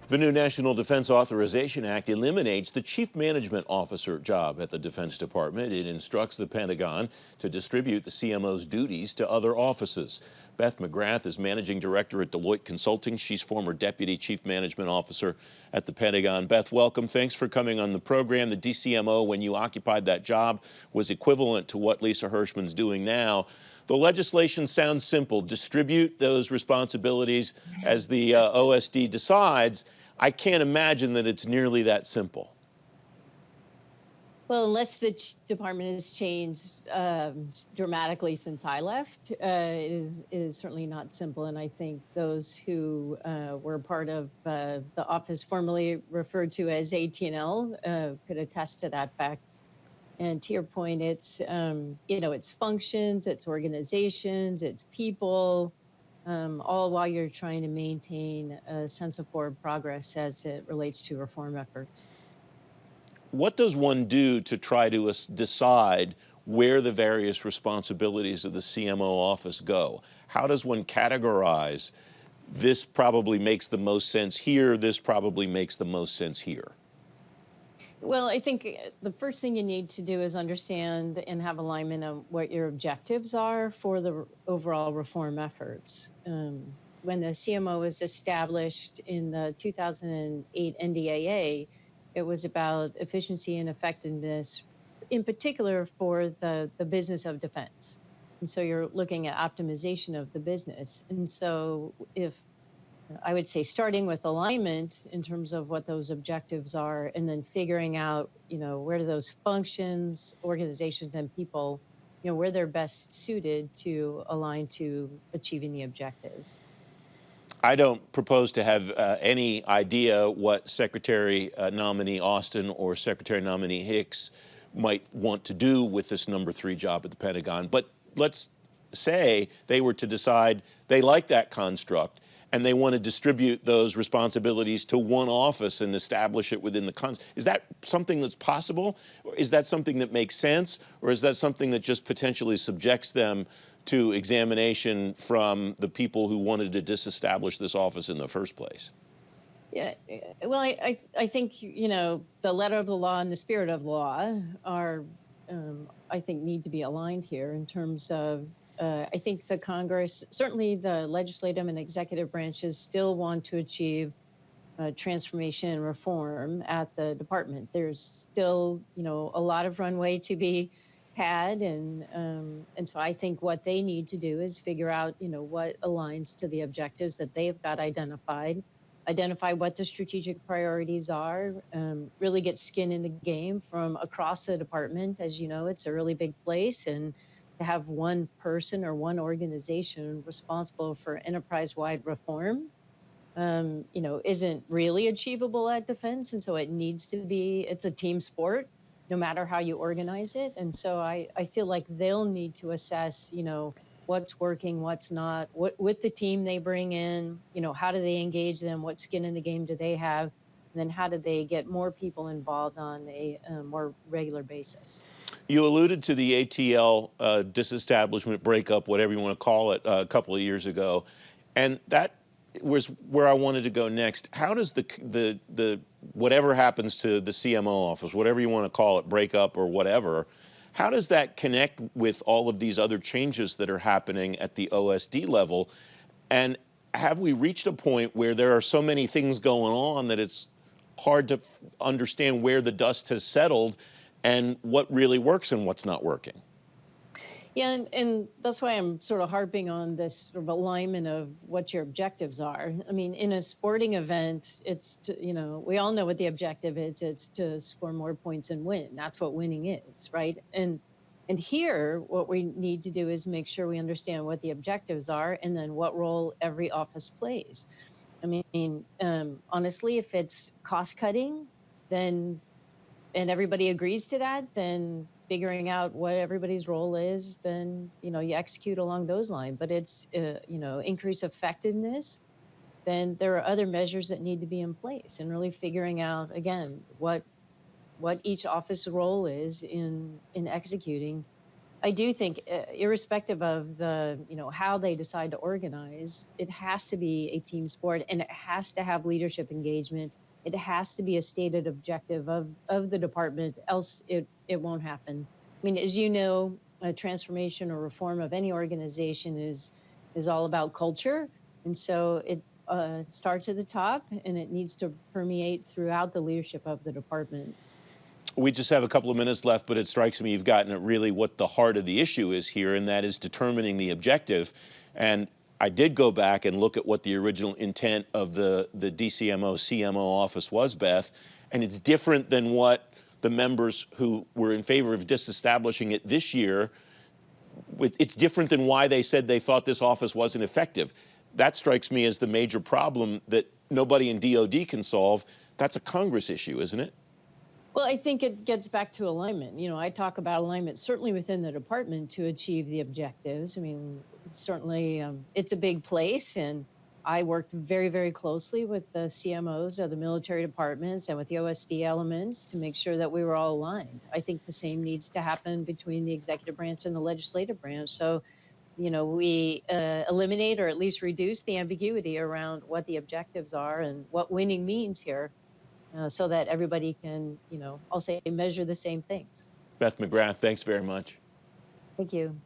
The new National Defense Authorization Act eliminates the Chief Management Officer job at the Defense Department. It instructs the Pentagon to distribute the CMO's duties to other offices. Beth McGrath is Managing Director at Deloitte Consulting. She's former Deputy Chief Management Officer at the Pentagon. Beth, welcome. Thanks for coming on the program. The DCMO, when you occupied that job, was equivalent to what Lisa Hirschman's doing now. The legislation sounds simple. Distribute those responsibilities as the OSD decides. I can't imagine that it's nearly that simple. Well, unless the department has changed dramatically since I left, it is certainly not simple. And I think those who were part of the office formerly referred to as AT&L could attest to that fact. And to your point, it's it's functions, it's organizations, it's people, all while you're trying to maintain a sense of forward progress as it relates to reform efforts. What does one do to try to decide where the various responsibilities of the CMO office go? How does one categorize this probably makes the most sense here, this probably makes the most sense here? Well, I think the first thing you need to do is understand and have alignment on what your objectives are for the overall reform efforts. When the CMO was established in the 2008 NDAA, it was about efficiency and effectiveness, in particular for the business of defense. And so you're looking at optimization of the business. And so I would say starting with alignment in terms of what those objectives are, and then figuring out, where do those functions, organizations, and people, where they're best suited to align to achieving the objectives. I don't propose to have any idea what Secretary nominee Austin or Secretary nominee Hicks might want to do with this number 3 job at the Pentagon. But let's say they were to decide they like that construct and they want to distribute those responsibilities to one office and establish it within the Is that something that's possible? Or is that something that makes sense? Or is that something that just potentially subjects them to examination from the people who wanted to disestablish this office in the first place? Yeah, well, I think, the letter of the law and the spirit of the law are, I think, need to be aligned here in terms of, I think the Congress, certainly the legislative and executive branches, still want to achieve transformation and reform at the department. There's still, a lot of runway to be had, and so I think what they need to do is figure out, what aligns to the objectives that they've got identified, identify what the strategic priorities are, really get skin in the game from across the department. As you know, it's a really big place, and to have one person or one organization responsible for enterprise-wide reform, isn't really achievable at defense. And so it needs to be, it's a team sport, no matter how you organize it. And so I feel like they'll need to assess, what's working, what's not, what with the team they bring in, how do they engage them, what skin in the game do they have, and then how do they get more people involved on a more regular basis. You alluded to the ATL disestablishment breakup, whatever you want to call it, a couple of years ago, and that was where I wanted to go next. How does the whatever happens to the CMO office, whatever you want to call it, breakup or whatever, how does that connect with all of these other changes that are happening at the OSD level? And have we reached a point where there are so many things going on that it's hard to understand where the dust has settled and what really works and what's not working? Yeah, and that's why I'm sort of harping on this sort of alignment of what your objectives are. I mean, in a sporting event, it's to, we all know what the objective is. It's to score more points and win. That's what winning is, right? And here, what we need to do is make sure we understand what the objectives are and then what role every office plays. I mean, honestly, if it's cost cutting, then, and everybody agrees to that, then figuring out what everybody's role is, then, you execute along those lines. But it's, increase effectiveness, then there are other measures that need to be in place, and really figuring out, again, what each office role is in executing I do think, irrespective of the, how they decide to organize, it has to be a team sport, and it has to have leadership engagement. It has to be a stated objective of the department, else it won't happen. I mean, as you know, a transformation or reform of any organization is all about culture, and so it starts at the top, and it needs to permeate throughout the leadership of the department. We just have a couple of minutes left, but it strikes me you've gotten at really what the heart of the issue is here, and that is determining the objective. And I did go back and look at what the original intent of the DCMO CMO office was, Beth, and it's different than what the members who were in favor of disestablishing it this year, it's different than why they said they thought this office wasn't effective. That strikes me as the major problem that nobody in DOD can solve. That's a Congress issue, isn't it? Well, I think it gets back to alignment. I talk about alignment certainly within the department to achieve the objectives. I mean, certainly it's a big place, and I worked very, very closely with the CMOs of the military departments and with the OSD elements to make sure that we were all aligned. I think the same needs to happen between the executive branch and the legislative branch. So, we eliminate or at least reduce the ambiguity around what the objectives are and what winning means here. So that everybody can, I'll say measure the same things. Beth McGrath, thanks very much. Thank you.